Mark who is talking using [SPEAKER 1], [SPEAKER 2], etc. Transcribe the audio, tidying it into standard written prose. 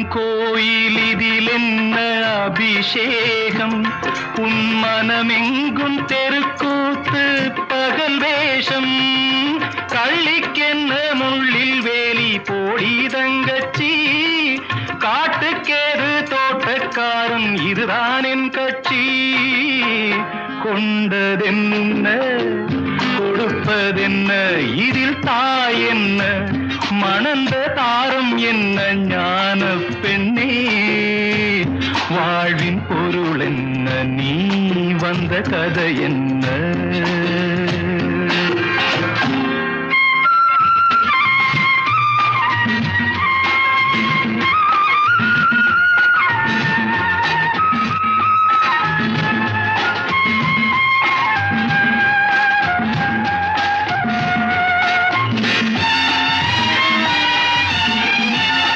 [SPEAKER 1] கோயில் இதில் என்ன அபிஷேகம் உன் மனமெங்கும் தெருக்கூத்து பகல் வேஷம் கள்ளிக்கென்ன முள்ளில் வேலி போடி தங்கச்சி காட்டுக்கேது தோட்டக்காரன் இதுதான் என் கட்சி கொண்டதென்ன கொடுப்பதென்ன இதில் தாய் என்ன மணந்த தாரம் என்ன ஞான பெண்ணே வாழ்வின் பொருள் என்ன நீ வந்த கதை என்ன